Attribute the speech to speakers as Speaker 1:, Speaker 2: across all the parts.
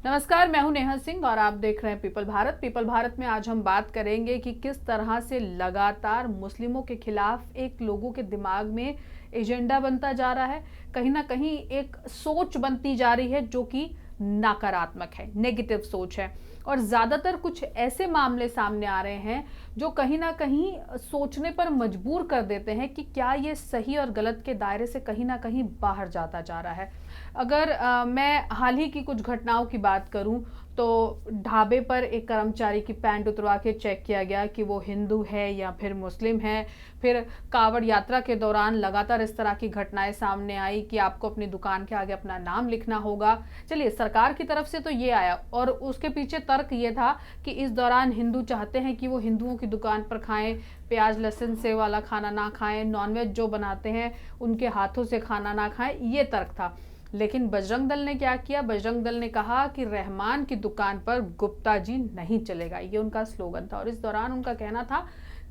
Speaker 1: नमस्कार, मैं हूं नेहा सिंह और आप देख रहे हैं पीपल भारत। पीपल भारत में आज हम बात करेंगे कि किस तरह से लगातार मुस्लिमों के खिलाफ एक लोगों के दिमाग में एजेंडा बनता जा रहा है। कहीं ना कहीं एक सोच बनती जा रही है जो कि नकारात्मक है, नेगेटिव सोच है। और ज्यादातर कुछ ऐसे मामले सामने आ रहे हैं जो कहीं ना कहीं सोचने पर मजबूर कर देते हैं कि क्या ये सही और गलत के दायरे से कहीं ना कहीं बाहर जाता जा रहा है। अगर मैं हाल ही की कुछ घटनाओं की बात करूं तो ढाबे पर एक कर्मचारी की पैंट उतरवा के चेक किया गया कि वो हिंदू है या फिर मुस्लिम है। फिर कावड़ यात्रा के दौरान लगातार इस तरह की घटनाएं सामने आई कि आपको अपनी दुकान के आगे अपना नाम लिखना होगा। चलिए, सरकार की तरफ से तो ये आया और उसके पीछे तर्क ये था कि इस दौरान हिंदू चाहते हैं कि वो हिंदुओं की दुकान पर खाएं, प्याज लहसुन से वाला खाना ना खाएं, नॉनवेज जो बनाते हैं उनके हाथों से खाना ना खाएं, ये तर्क था। लेकिन बजरंग दल ने क्या किया? बजरंग दल ने कहा कि रहमान की दुकान पर गुप्ता जी नहीं चलेगा, ये उनका स्लोगन था। और इस दौरान उनका कहना था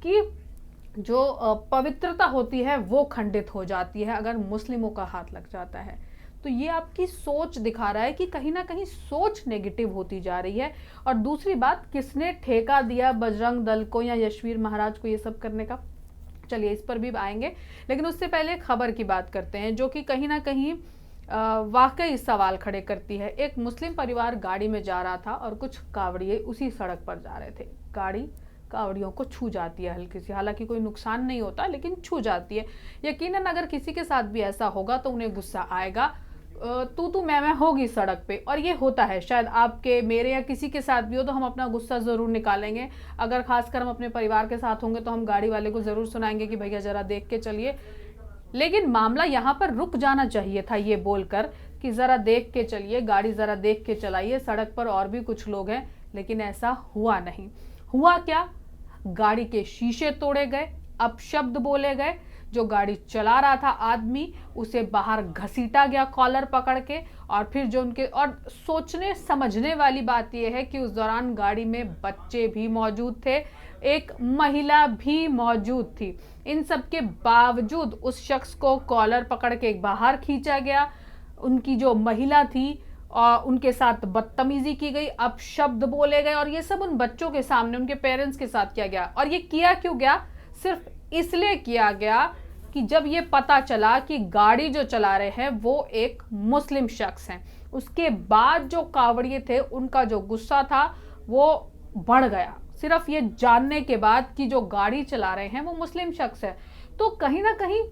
Speaker 1: कि जो पवित्रता होती है वो खंडित हो जाती है अगर मुस्लिमों का हाथ लग जाता है। तो ये आपकी सोच दिखा रहा है कि कहीं ना कहीं सोच नेगेटिव होती जा रही है। और दूसरी बात, किसने ठेका दिया बजरंग दल को या यशवीर महाराज को ये सब करने का? चलिए, इस पर भी आएंगे, लेकिन उससे पहले खबर की बात करते हैं जो कि कहीं ना कहीं वाकई सवाल खड़े करती है। एक मुस्लिम परिवार गाड़ी में जा रहा था और कुछ कावड़िए उसी सड़क पर जा रहे थे। गाड़ी कावड़ियों को छू जाती है हल्की सी, हालांकि कोई नुकसान नहीं होता लेकिन छू जाती है। यकीनन अगर किसी के साथ भी ऐसा होगा तो उन्हें गुस्सा आएगा, तू मैं होगी सड़क पे। और ये होता है, शायद आपके मेरे या किसी के साथ भी हो तो हम अपना गुस्सा जरूर निकालेंगे। अगर खासकर हम अपने परिवार के साथ होंगे तो हम गाड़ी वाले को जरूर सुनाएंगे कि भैया जरा देख के चलिए। लेकिन मामला यहाँ पर रुक जाना चाहिए था ये बोलकर कि जरा देख के चलिए, गाड़ी जरा देख के चलाइए, सड़क पर और भी कुछ लोग हैं। लेकिन ऐसा हुआ नहीं। हुआ क्या? गाड़ी के शीशे तोड़े गए, अपशब्द बोले गए। जो गाड़ी चला रहा था आदमी, उसे बाहर घसीटा गया कॉलर पकड़ के। और फिर जो उनके, और सोचने समझने वाली बात यह है कि उस दौरान गाड़ी में बच्चे भी मौजूद थे, एक महिला भी मौजूद थी। इन सब के बावजूद उस शख्स को कॉलर पकड़ के बाहर खींचा गया। उनकी जो महिला थी और उनके साथ बदतमीजी की गई, अपशब्द बोले गए, और ये सब उन बच्चों के सामने उनके पेरेंट्स के साथ किया गया। और ये किया क्यों गया? सिर्फ इसलिए किया गया कि जब ये पता चला कि गाड़ी जो चला रहे हैं वो एक मुस्लिम शख्स हैं, उसके बाद जो कावड़िए थे उनका जो गुस्सा था वो बढ़ गया, सिर्फ ये जानने के बाद कि जो गाड़ी चला रहे हैं वो मुस्लिम शख्स है। तो कहीं ना कहीं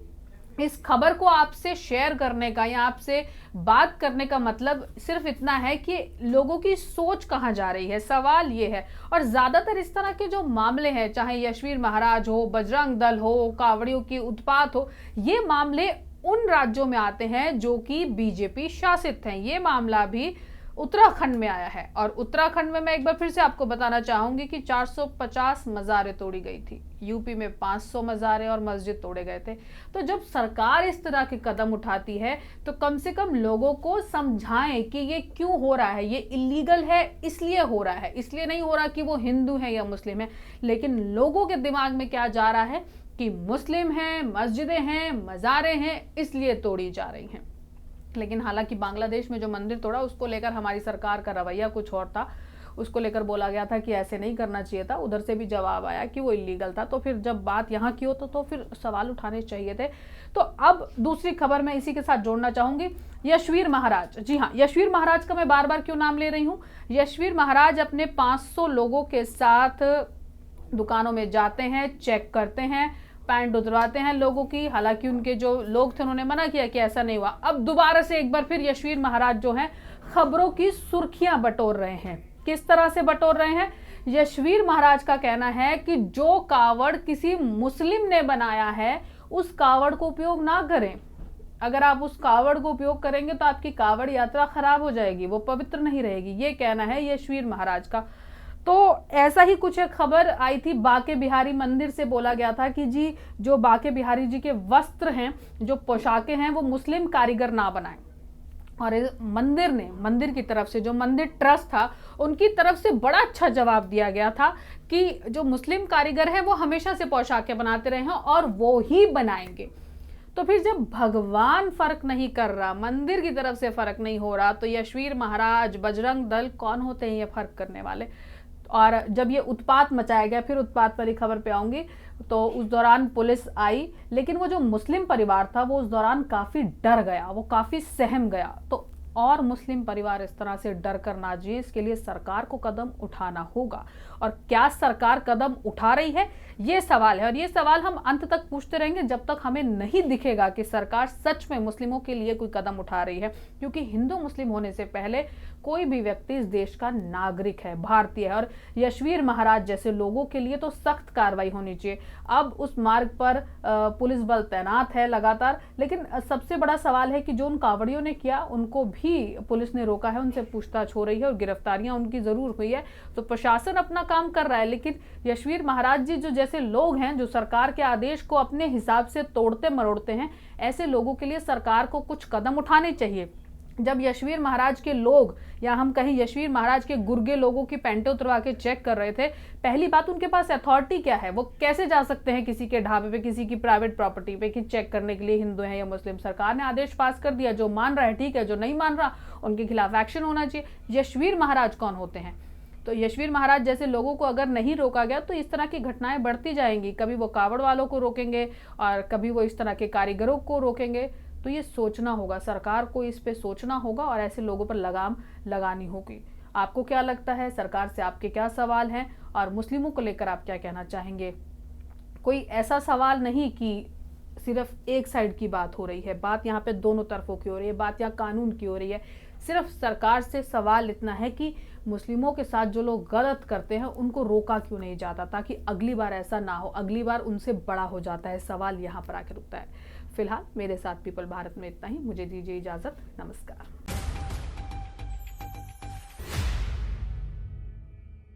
Speaker 1: इस खबर को आपसे शेयर करने का या आपसे बात करने का मतलब सिर्फ इतना है कि लोगों की सोच कहां जा रही है, सवाल ये है। और ज्यादातर इस तरह के जो मामले हैं, चाहे यशवीर महाराज हो, बजरंग दल हो, कावड़ियों की उत्पात हो, ये मामले उन राज्यों में आते हैं जो कि बीजेपी शासित हैं। ये मामला भी उत्तराखंड में आया है। और उत्तराखंड में मैं एक बार फिर से आपको बताना चाहूंगी कि 450 मज़ारें तोड़ी गई थी, यूपी में 500 मज़ारें और मस्जिद तोड़े गए थे। तो जब सरकार इस तरह के कदम उठाती है तो कम से कम लोगों को समझाएं कि ये क्यों हो रहा है, ये इलीगल है इसलिए हो रहा है, इसलिए नहीं हो रहा कि वो हिंदू है या मुस्लिम है। लेकिन लोगों के दिमाग में क्या जा रहा है कि मुस्लिम हैं, मस्जिदें हैं, मज़ारें हैं, इसलिए तोड़ी जा रही हैं। लेकिन हालांकि बांग्लादेश में जो मंदिर तोड़ा उसको लेकर हमारी सरकार का रवैया कुछ और था। उसको लेकर बोला गया था कि ऐसे नहीं करना चाहिए था, उधर से भी जवाब आया कि वो इलीगल था। तो फिर जब बात यहाँ की हो तो फिर सवाल उठाने चाहिए थे। तो अब दूसरी खबर मैं इसी के साथ जोड़ना चाहूंगी, यशवीर महाराज। जी हाँ, यशवीर महाराज का मैं बार बार क्यों नाम ले रही हूँ? यशवीर महाराज अपने 500 लोगों के साथ दुकानों में जाते हैं, चेक करते हैं, पैंट उतरवाते हैं लोगों की। हालांकि उनके जो लोग थे उन्होंने मना किया कि ऐसा नहीं हुआ। अब दोबारा से एक बार फिर यशवीर महाराज जो हैं खबरों की सुर्खियां बटोर रहे हैं। किस तरह से बटोर रहे हैं? यशवीर महाराज का कहना है कि जो कावड़ किसी मुस्लिम ने बनाया है उस कावड़ को उपयोग ना करें। अगर आप उस कावड़ को उपयोग करेंगे तो आपकी कावड़ यात्रा खराब हो जाएगी, वो पवित्र नहीं रहेगी। ये कहना है यशवीर महाराज का। तो ऐसा ही कुछ एक खबर आई थी, बांके बिहारी मंदिर से बोला गया था कि जी जो बांके बिहारी जी के वस्त्र हैं, जो पोशाकें हैं, वो मुस्लिम कारीगर ना बनाएं। और मंदिर ने, मंदिर की तरफ से, जो मंदिर ट्रस्ट था उनकी तरफ से बड़ा अच्छा जवाब दिया गया था कि जो मुस्लिम कारीगर हैं वो हमेशा से पोशाकें बनाते रहे हैं और वो ही बनाएंगे। तो फिर जब भगवान फर्क नहीं कर रहा, मंदिर की तरफ से फर्क नहीं हो रहा, तो यशवीर महाराज, बजरंग दल कौन होते हैं ये फर्क करने वाले। और जब ये उत्पात मचाया गया, फिर उत्पात वाली खबर पे आऊंगी, तो उस दौरान पुलिस आई, लेकिन वो जो मुस्लिम परिवार था वो उस दौरान काफी डर गया, वो काफी सहम गया। तो और मुस्लिम परिवार इस तरह से डर कर ना जिए, इसके लिए सरकार को कदम उठाना होगा। और क्या सरकार कदम उठा रही है, ये सवाल है, और ये सवाल हम अंत तक पूछते रहेंगे जब तक हमें नहीं दिखेगा कि सरकार सच में मुस्लिमों के लिए कोई कदम उठा रही है। क्योंकि हिंदू मुस्लिम होने से पहले कोई भी व्यक्ति इस देश का नागरिक है, भारतीय है, और यशवीर महाराज जैसे लोगों के लिए तो सख्त कार्रवाई होनी चाहिए। अब उस मार्ग पर पुलिस बल तैनात है लगातार, लेकिन सबसे बड़ा सवाल है कि जो उन कांवड़ियों ने किया उनको भी पुलिस ने रोका है, उनसे पूछताछ हो रही है और गिरफ्तारियां उनकी जरूर हुई है। तो प्रशासन अपना काम कर रहा है, लेकिन यशवीर महाराज जी जो जैसे लोग हैं, जो सरकार के आदेश को अपने हिसाब से तोड़ते मरोड़ते हैं, ऐसे लोगों के लिए सरकार को कुछ कदम उठाने चाहिए। जब यशवीर महाराज के लोग, या हम कहें यशवीर महाराज के गुर्गे लोगों की पैंटें उतरवा के चेक कर रहे थे, पहली बात उनके पास अथॉरिटी क्या है, वो कैसे जा सकते हैं किसी के ढाबे पे, किसी की प्राइवेट प्रॉपर्टी पे कि चेक करने के लिए हिंदू है या मुस्लिम। सरकार ने आदेश पास कर दिया, जो मान रहा है ठीक है, जो नहीं मान रहा उनके खिलाफ एक्शन होना चाहिए। यशवीर महाराज कौन होते हैं? तो यशवीर महाराज जैसे लोगों को अगर नहीं रोका गया तो इस तरह की घटनाएं बढ़ती जाएंगी। कभी वो कावड़ वालों को रोकेंगे और कभी वो इस तरह के कारीगरों को रोकेंगे। तो ये सोचना होगा, सरकार को इस पे सोचना होगा और ऐसे लोगों पर लगाम लगानी होगी। आपको क्या लगता है, सरकार से आपके क्या सवाल हैं और मुस्लिमों को लेकर आप क्या कहना चाहेंगे? कोई ऐसा सवाल नहीं कि सिर्फ एक साइड की बात हो रही है, बात यहाँ पे दोनों तरफों की हो रही है, बात यहाँ कानून की हो रही है। सिर्फ सरकार से सवाल इतना है कि मुस्लिमों के साथ जो लोग गलत करते हैं उनको रोका क्यों नहीं जाता, ताकि अगली बार ऐसा ना हो, अगली बार उनसे बड़ा हो जाता है। सवाल यहाँ पर आकर रुकता है। फिलहाल मेरे साथ पीपल भारत में इतना ही। मुझे दीजिए इजाजत। नमस्कार।